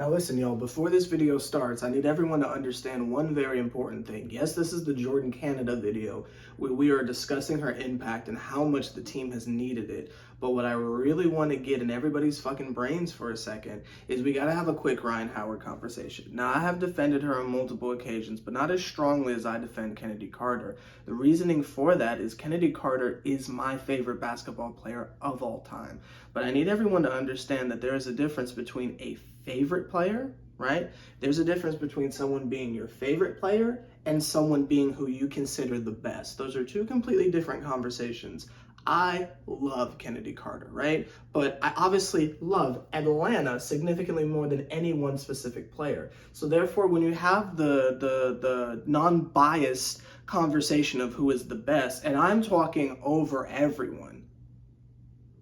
Now listen, y'all, before this video starts, I need everyone to understand one very important thing. Yes, this is the Jordin Canada video where we are discussing her impact and how much the team has needed it. But what I really want to get in everybody's fucking brains for a second is we got to have a quick Ryan Howard conversation. Now, I have defended her on multiple occasions, but not as strongly as I defend Kennedy Carter. The reasoning for that is Kennedy Carter is my favorite basketball player of all time. But I need everyone to understand that there is a difference between a favorite player, right? There's a difference between someone being your favorite player and someone being who you consider the best. Those are two completely different conversations. I love Kennedy Carter, right? But I obviously love Atlanta significantly more than any one specific player. So therefore, when you have the non-biased conversation of who is the best, and I'm talking over everyone,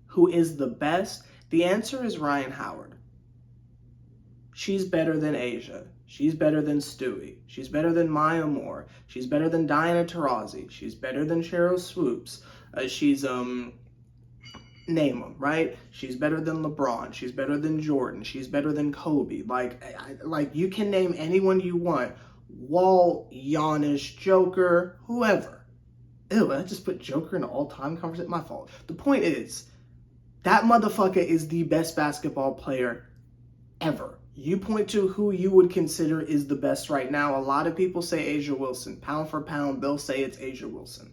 who is the best, the answer is Ryan Howard. She's better than Asia. She's better than Stewie. She's better than Maya Moore. She's better than Diana Taurasi. She's better than Cheryl Swoops. She's name them, right? She's better than LeBron. She's better than Jordan. She's better than Kobe. Like you can name anyone you want. Walt, Giannis, Joker, whoever. Ew, I just put Joker in an all-time conversation. My fault. The point is, that motherfucker is the best basketball player ever. You point to who you would consider is the best right now. A lot of people say A'ja Wilson. Pound for pound, they'll say it's A'ja Wilson.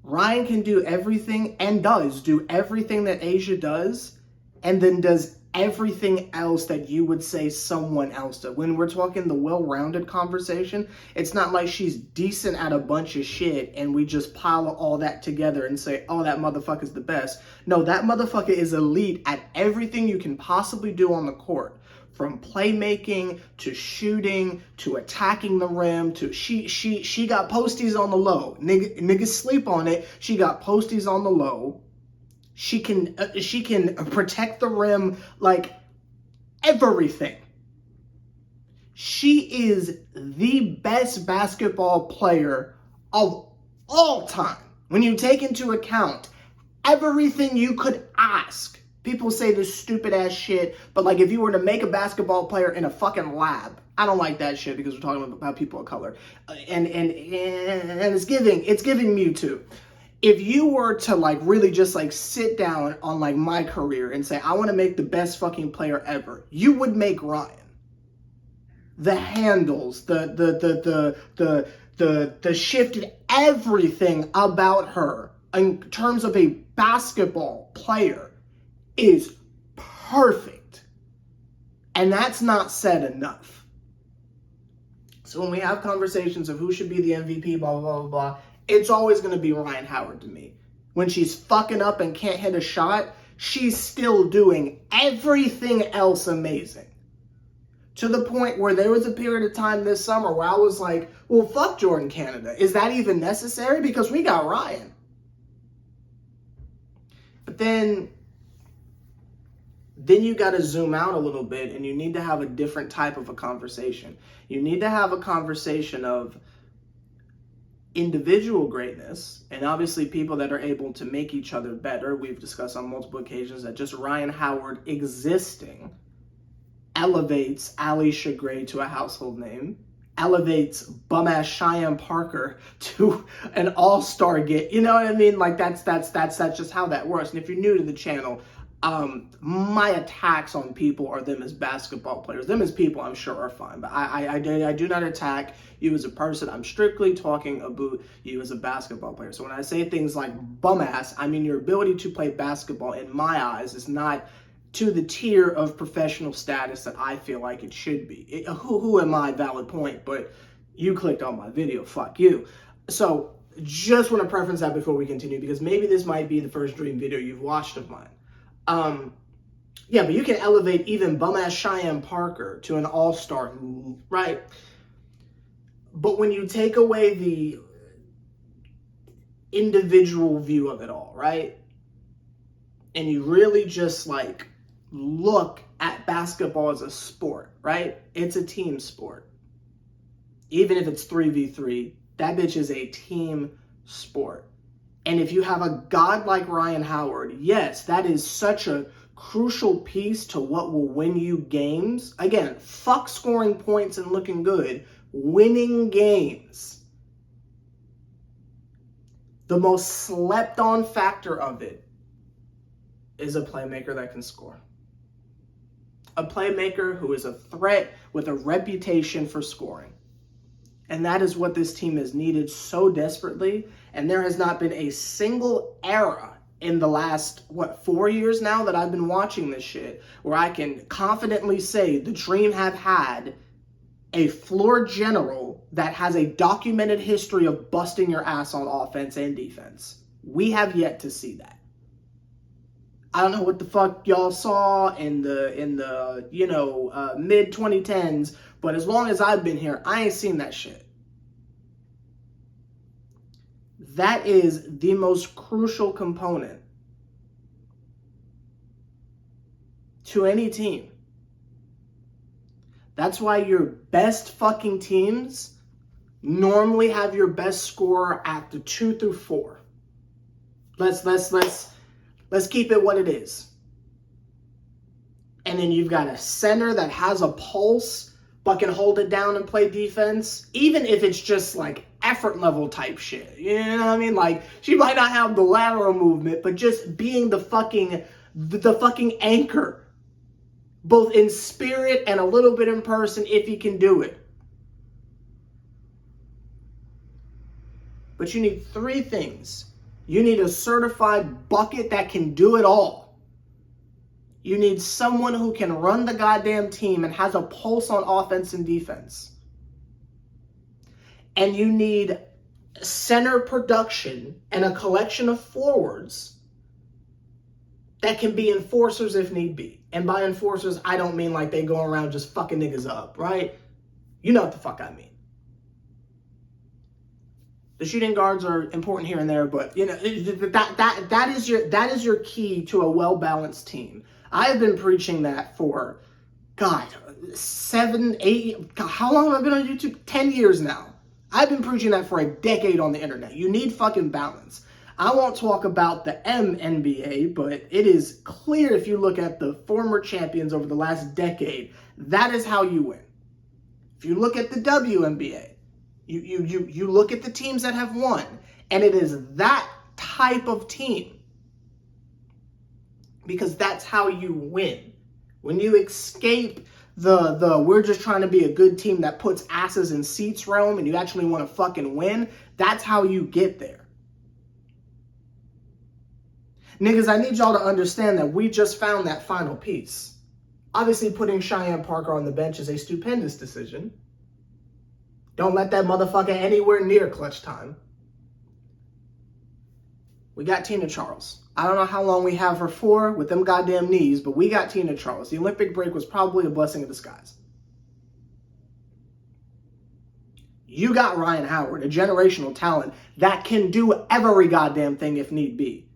Ryan can do everything and does do everything that A'ja does, and then does everything else that you would say someone else does. When we're talking the well-rounded conversation, it's not like she's decent at a bunch of shit and we just pile all that together and say, oh, that motherfucker's the best. No, that motherfucker is elite at everything you can possibly do on the court. From playmaking to shooting to attacking the rim to she got posties on the low. Niggas sleep on it. She got posties on the low. She can protect the rim, like everything. She is the best basketball player of all time. When you take into account everything you could ask. People say this stupid ass shit, but like if you were to make a basketball player in a fucking lab, I don't like that shit because we're talking about people of color, and it's giving Mewtwo. If you were to like really just like sit down on like my career and say I want to make the best fucking player ever, you would make Ryan. The handles, the shifted everything about her in terms of a basketball player is perfect. And that's not said enough. So when we have conversations of who should be the MVP, blah, blah, blah, blah, it's always going to be Ryan Howard to me. When she's fucking up and can't hit a shot, she's still doing everything else amazing. To the point where there was a period of time this summer where I was like, well, fuck Jordin Canada. Is that even necessary? Because we got Ryan. But then you got to zoom out a little bit and you need to have a different type of a conversation. You need to have a conversation of individual greatness and obviously people that are able to make each other better. We've discussed on multiple occasions that just Ryan Howard existing elevates Alisha Gray to a household name, elevates bum-ass Cheyenne Parker to an all-star get. You know what I mean? Like that's just how that works. And if you're new to the channel, my attacks on people are them as basketball players. Them as people, I'm sure, are fine. But I do not attack you as a person. I'm strictly talking about you as a basketball player. So when I say things like bum ass, I mean your ability to play basketball, in my eyes, is not to the tier of professional status that I feel like it should be. Who am I? Valid point. But you clicked on my video. Fuck you. So just want to preference that before we continue, because maybe this might be the first dream video you've watched of mine. Yeah, but you can elevate even bum-ass Cheyenne Parker to an all-star, right? But when you take away the individual view of it all, right? And you really just like look at basketball as a sport, right? It's a team sport. Even if it's 3v3, that bitch is a team sport. And if you have a god like Ryan Howard, yes, that is such a crucial piece to what will win you games. Again, fuck scoring points and looking good. Winning games. The most slept on factor of it is a playmaker that can score. A playmaker who is a threat with a reputation for scoring. And that is what this team has needed so desperately. And there has not been a single era in the last, 4 years now that I've been watching this shit, where I can confidently say the Dream have had a floor general that has a documented history of busting your ass on offense and defense. We have yet to see that. I don't know what the fuck y'all saw in the mid 2010s, but as long as I've been here, I ain't seen that shit. That is the most crucial component to any team. That's why your best fucking teams normally have your best scorer at the 2 through 4. Let's keep it what it is. And then you've got a center that has a pulse, but can hold it down and play defense, even if it's just like effort level type shit. You know what I mean? Like, she might not have the lateral movement, but just being the fucking anchor, both in spirit and a little bit in person, if he can do it. But you need 3 things. You need a certified bucket that can do it all. You need someone who can run the goddamn team and has a pulse on offense and defense. And you need center production and a collection of forwards that can be enforcers if need be. And by enforcers, I don't mean like they go around just fucking niggas up, right? You know what the fuck I mean. The shooting guards are important here and there, but you know that is your key to a well-balanced team. I have been preaching that for, God, 7, 8, how long have I been on YouTube? 10 years now. I've been preaching that for a decade on the internet. You need fucking balance. I won't talk about the MNBA, but it is clear if you look at the former champions over the last decade, that is how you win. If you look at the WNBA, you look at the teams that have won, and it is that type of team. Because that's how you win. When you escape the we're just trying to be a good team that puts asses in seats realm and you actually want to fucking win, that's how you get there. Niggas, I need y'all to understand that we just found that final piece. Obviously, putting Cheyenne Parker on the bench is a stupendous decision. Don't let that motherfucker anywhere near clutch time. We got Tina Charles. I don't know how long we have her for with them goddamn knees, but we got Tina Charles. The Olympic break was probably a blessing in disguise. You got Ryan Howard, a generational talent that can do every goddamn thing if need be.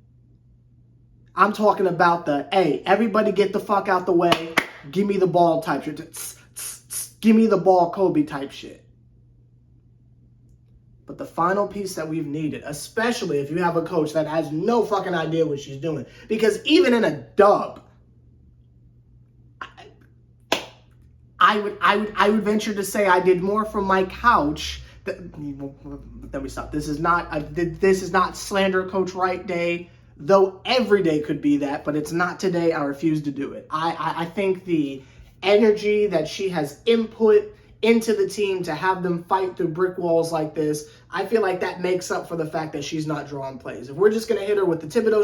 I'm talking about the, hey, everybody get the fuck out the way, give me the ball type shit. Give me the ball, Kobe type shit. But the final piece that we've needed, especially if you have a coach that has no fucking idea what she's doing, because even in a dub, I would venture to say I did more from my couch. Let me stop. This is not slander Coach Wright Day, though every day could be that, but it's not today. I refuse to do it. I think the energy that she has input into the team to have them fight through brick walls like this, I feel like that makes up for the fact that she's not drawing plays. If we're just gonna hit her with the Thibodeau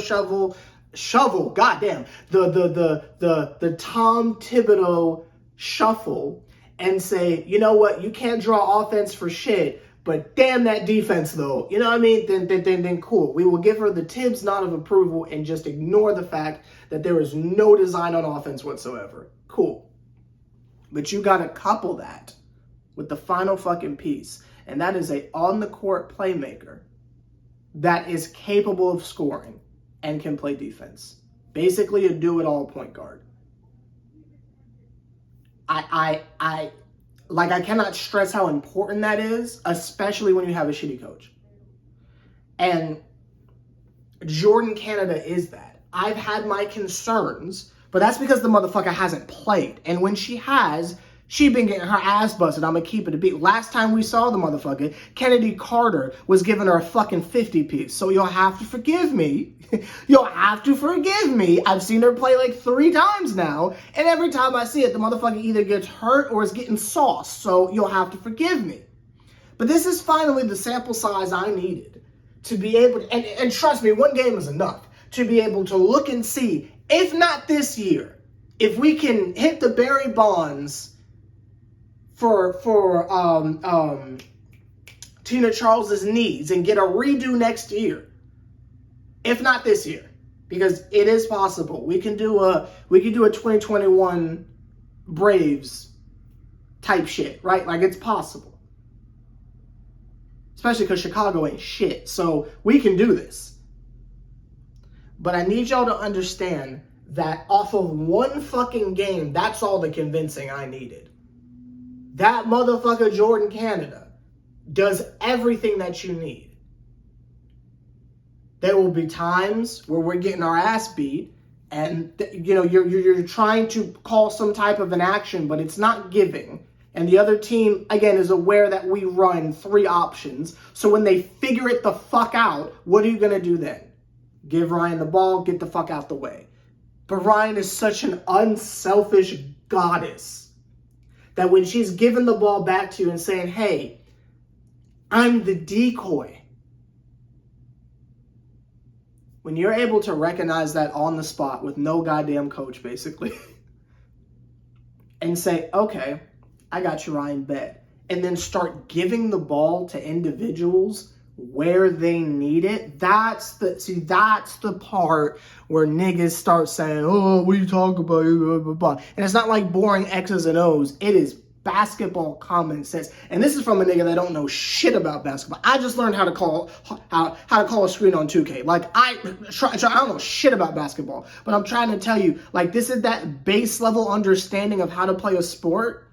shovel, goddamn, the Tom Thibodeau shuffle, and say, you know what, you can't draw offense for shit, but damn that defense though, you know what I mean? Then cool. We will give her the Tibbs nod of approval and just ignore the fact that there is no design on offense whatsoever. Cool. But you gotta couple that with the final fucking piece, and that is a on-the-court playmaker that is capable of scoring and can play defense. Basically a do-it-all point guard. I cannot stress how important that is, especially when you have a shitty coach. And Jordin Canada is that. I've had my concerns But that's because the motherfucker hasn't played. And when she has, she been getting her ass busted. I'm going to keep it a beat. Last time we saw the motherfucker, Kennedy Carter was giving her a fucking 50 piece. So you'll have to forgive me. You'll have to forgive me. I've seen her play like 3 times now. And every time I see it, the motherfucker either gets hurt or is getting sauced. So you'll have to forgive me. But this is finally the sample size I needed to be able to, and trust me, 1 game is enough to be able to look and see, if not this year, if we can hit the Barry Bonds for Tina Charles's knees and get a redo next year, if not this year, because it is possible. We can do a 2021 Braves type shit, right? Like, it's possible. Especially because Chicago ain't shit. So we can do this. But I need y'all to understand that off of 1 fucking game, that's all the convincing I needed. That motherfucker Jordin Canada does everything that you need. There will be times where we're getting our ass beat and you're trying to call some type of an action, but it's not giving. And the other team, again, is aware that we run 3 options. So when they figure it the fuck out, what are you going to do then? Give Ryan the ball, get the fuck out the way. But Ryan is such an unselfish goddess that when she's giving the ball back to you and saying, hey, I'm the decoy. When you're able to recognize that on the spot with no goddamn coach, basically, and say, okay, I got you, Ryan, bet. And then start giving the ball to individuals where they need it. That's the part where niggas start saying, oh, what are you talking about? Blah, blah, blah. And it's not like boring X's and O's. It is basketball common sense. And this is from a nigga that don't know shit about basketball. I just learned how to call a screen on 2K. Like, I don't know shit about basketball, but I'm trying to tell you, like, this is that base level understanding of how to play a sport,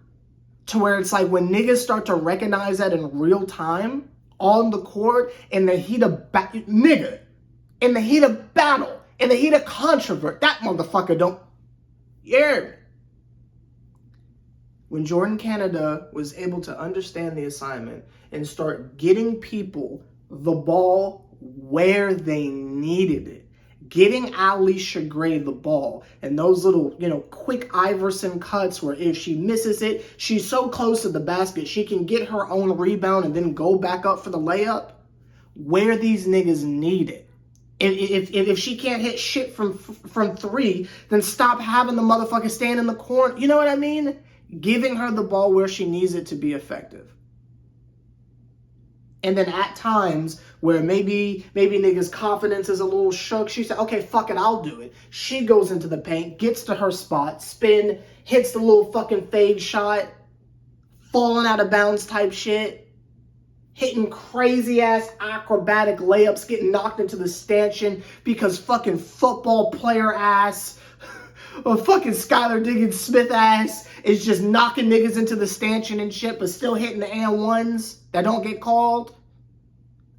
to where it's like when niggas start to recognize that in real time on the court, in the heat of battle, in the heat of battle, in the heat of controversy, that motherfucker don't. Yeah. When Jordin Canada was able to understand the assignment and start getting people the ball where they needed it, getting Alicia Gray the ball, and those little, quick Iverson cuts where if she misses it, she's so close to the basket, she can get her own rebound and then go back up for the layup, where these niggas need it. If she can't hit shit from 3, then stop having the motherfucker stand in the corner. You know what I mean? Giving her the ball where she needs it to be effective. And then at times where maybe niggas' confidence is a little shook, she said, okay, fuck it, I'll do it. She goes into the paint, gets to her spot, spin, hits the little fucking fade shot, falling out of bounds type shit, hitting crazy ass acrobatic layups, getting knocked into the stanchion because fucking football player ass or fucking Skylar Diggins Smith ass is just knocking niggas into the stanchion and shit, but still hitting the and ones that don't get called.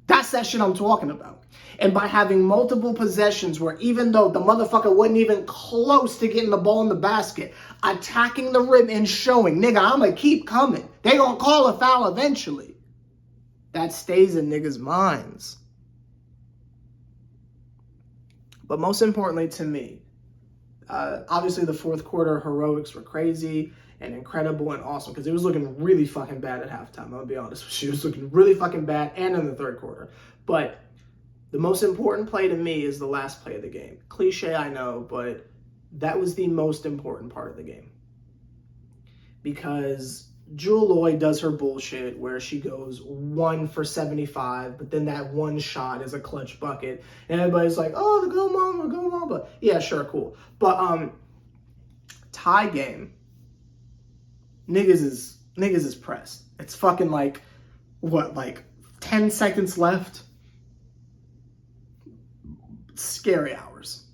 That's that shit I'm talking about. And by having multiple possessions where even though the motherfucker wasn't even close to getting the ball in the basket, attacking the rim and showing, nigga, I'm gonna keep coming. They gonna call a foul eventually. That stays in niggas' minds. But most importantly to me, obviously the 4th quarter heroics were crazy and incredible and awesome because it was looking really fucking bad at halftime. I'm gonna be honest with you. It was looking really fucking bad and in the 3rd quarter. But the most important play to me is the last play of the game. Cliche, I know, but that was the most important part of the game. Because Jewel Lloyd does her bullshit where she goes 1 for 75, but then that one shot is a clutch bucket. And everybody's like, oh, the go mama. Yeah, sure, cool. But tie game, niggas is pressed. It's fucking like 10 seconds left? Scary hours.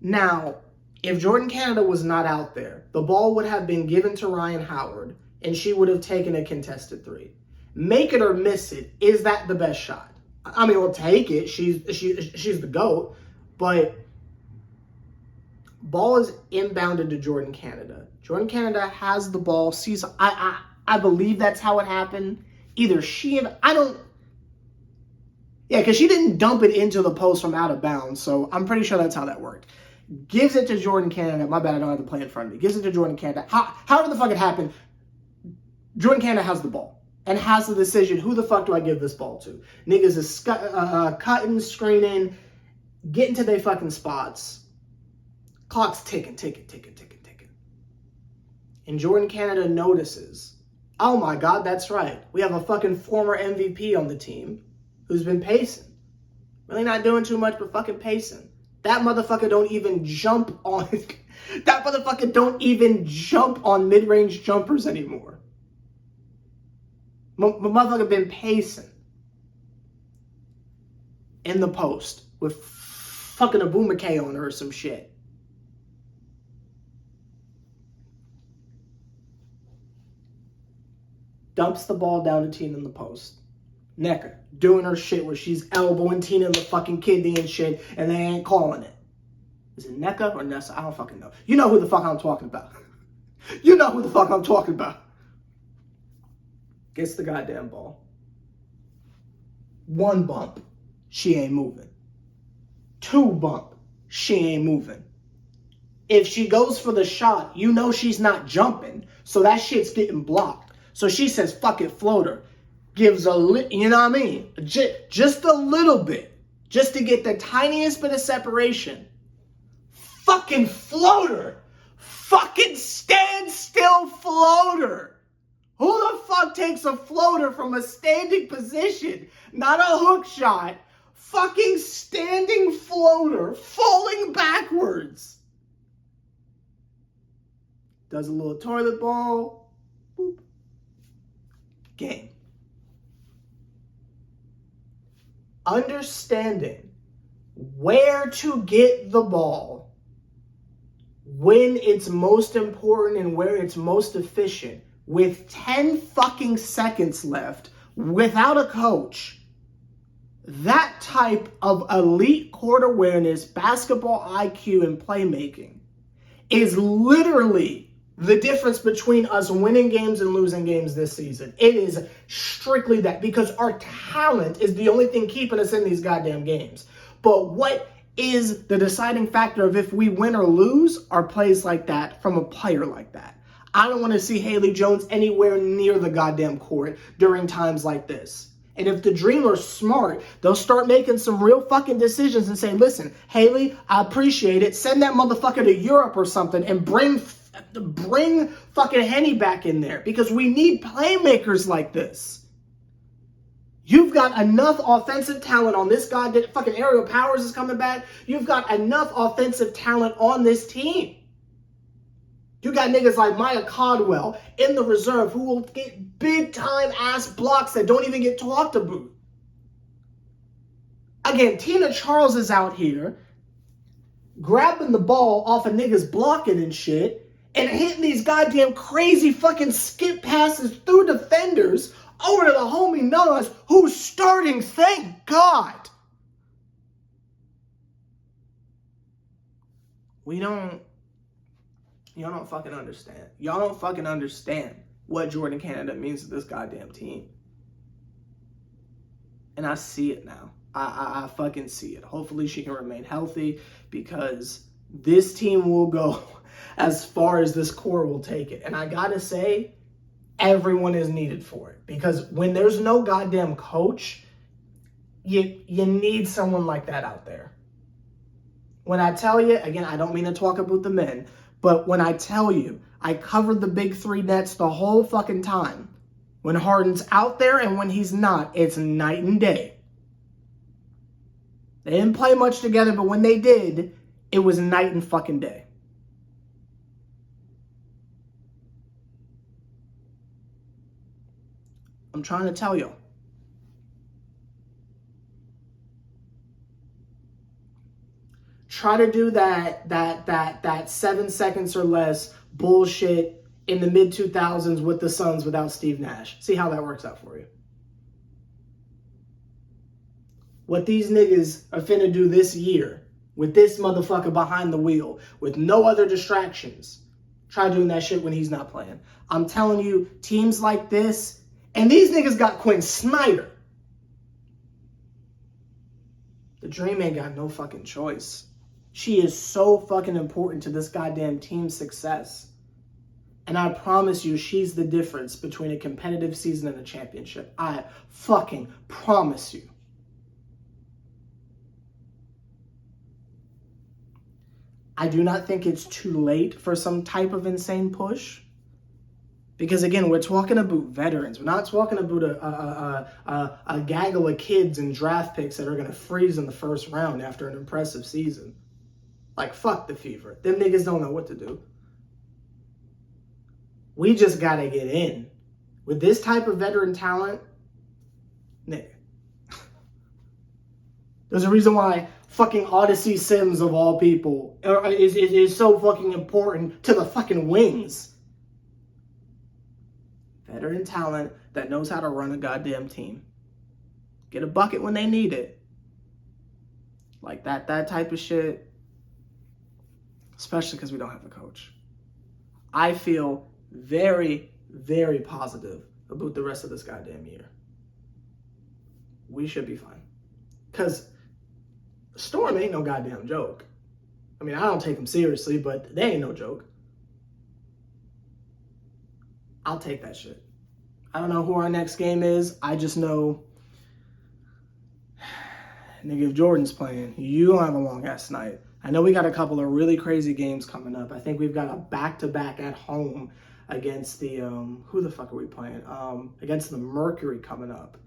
Now, if Jordin Canada was not out there, the ball would have been given to Ryan Howard, and she would have taken a contested 3. Make it or miss it, is that the best shot? I mean, we'll take it. She's the GOAT, but Ball is inbounded to Jordin Canada. Jordin Canada has the ball. Sees, I believe that's how it happened. Either she and because she didn't dump it into the post from out of bounds. So I'm pretty sure that's how that worked. Gives it to Jordin Canada. My bad, I don't have the play in front of me. Gives it to Jordin Canada. How did the fuck it happen? Jordin Canada has the ball and has the decision, who the fuck do I give this ball to? Niggas is cutting, screening, getting to their fucking spots. Clock's ticking. And Jordin Canada notices, oh my God, that's right. We have a fucking former MVP on the team who's been pacing. Really not doing too much, but fucking pacing. That motherfucker don't even jump on mid-range jumpers anymore. My motherfucker been pacing in the post with fucking a Boomake on her or some shit. Dumps the ball down to Tina in the post. Necker doing her shit where she's elbowing Tina in the fucking kidney and shit, and they ain't calling it. Is it Neka or Nessa? I don't fucking know. You know who the fuck I'm talking about. You know who the fuck I'm talking about. Gets the goddamn ball. One bump, she ain't moving. Two bump, she ain't moving. If she goes for the shot, you know she's not jumping, so that shit's getting blocked. So she says, fuck it, floater. Gives you know what I mean? Just a little bit. Just to get the tiniest bit of separation. Fucking floater. Fucking standstill floater. Who the fuck takes a floater from a standing position? Not a hook shot. Fucking standing floater. Falling backwards. Does a little toilet bowl. Boop. Game. Understanding where to get the ball when it's most important and where it's most efficient with 10 fucking seconds left without a coach. That type of elite court awareness, basketball IQ, and playmaking is literally the difference between us winning games and losing games this season. It is strictly that, because our talent is the only thing keeping us in these goddamn games. But what is the deciding factor of if we win or lose are plays like that from a player like that. I don't want to see Haley Jones anywhere near the goddamn court during times like this. And if the Dreamers smart, they'll start making some real fucking decisions and say, listen, Haley, I appreciate it. Send that motherfucker to Europe or something and bring fucking Henny back in there, because we need playmakers like this. You've got enough offensive talent on this goddamn fucking Aerial Powers is coming back. You've got enough offensive talent on this team. You got niggas like Maya Caldwell in the reserve who will get big time ass blocks that don't even get talked about. Again, Tina Charles is out here grabbing the ball off of niggas blocking and shit and hitting these goddamn crazy fucking skip passes through defenders over to the homie Nas, who's starting, thank God. Y'all don't fucking understand. Y'all don't fucking understand what Jordin Canada means to this goddamn team. And I see it now. I fucking see it. Hopefully she can remain healthy, because this team will go as far as this core will take it. And I gotta say, everyone is needed for it. Because when there's no goddamn coach, you need someone like that out there. When I tell you, again, I don't mean to talk about the men, but when I tell you, I covered the big three nets the whole fucking time. When Harden's out there and when he's not, it's night and day. They didn't play much together, but when they did, it was night and fucking day. I'm trying to tell you. Try to do that 7 seconds or less bullshit in the mid-2000s with the Suns without Steve Nash. See how that works out for you. What these niggas are finna do this year with this motherfucker behind the wheel, with no other distractions. Try doing that shit when he's not playing. I'm telling you, teams like this, and these niggas got Quinn Snyder. The Dream ain't got no fucking choice. She is so fucking important to this goddamn team's success. And I promise you, she's the difference between a competitive season and a championship. I fucking promise you. I do not think it's too late for some type of insane push. Because again, we're talking about veterans. We're not talking about a gaggle of kids and draft picks that are going to freeze in the first round after an impressive season. Like, fuck the Fever. Them niggas don't know what to do. We just got to get in. With this type of veteran talent, nigga. There's a reason why fucking Odyssey Sims, of all people, is so fucking important to the fucking Wings. Veteran talent that knows how to run a goddamn team. Get a bucket when they need it. Like that type of shit. Especially because we don't have a coach. I feel very, very positive about the rest of this goddamn year. We should be fine. Because Storm ain't no goddamn joke. I mean, I don't take them seriously, but they ain't no joke. I'll take that shit. I don't know who our next game is. I just know, nigga, if Jordan's playing, you don't have a long-ass night. I know we got a couple of really crazy games coming up. I think we've got a back-to-back at home against the, who the fuck are we playing? Against the Mercury coming up.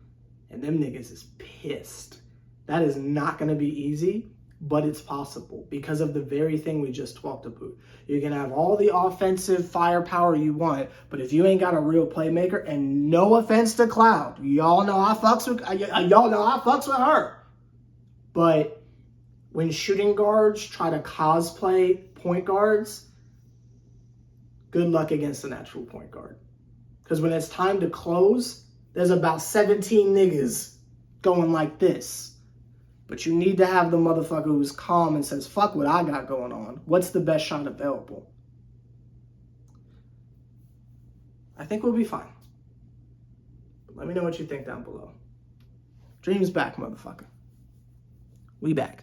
And them niggas is pissed. That is not going to be easy, but it's possible because of the very thing we just talked about. You can have all the offensive firepower you want, but if you ain't got a real playmaker, and no offense to Cloud, y'all know I fucks with her. But when shooting guards try to cosplay point guards, good luck against a natural point guard. Because when it's time to close, there's about 17 niggas going like this. But you need to have the motherfucker who's calm and says, fuck what I got going on. What's the best shot available? I think we'll be fine. Let me know what you think down below. Dream's back, motherfucker. We back.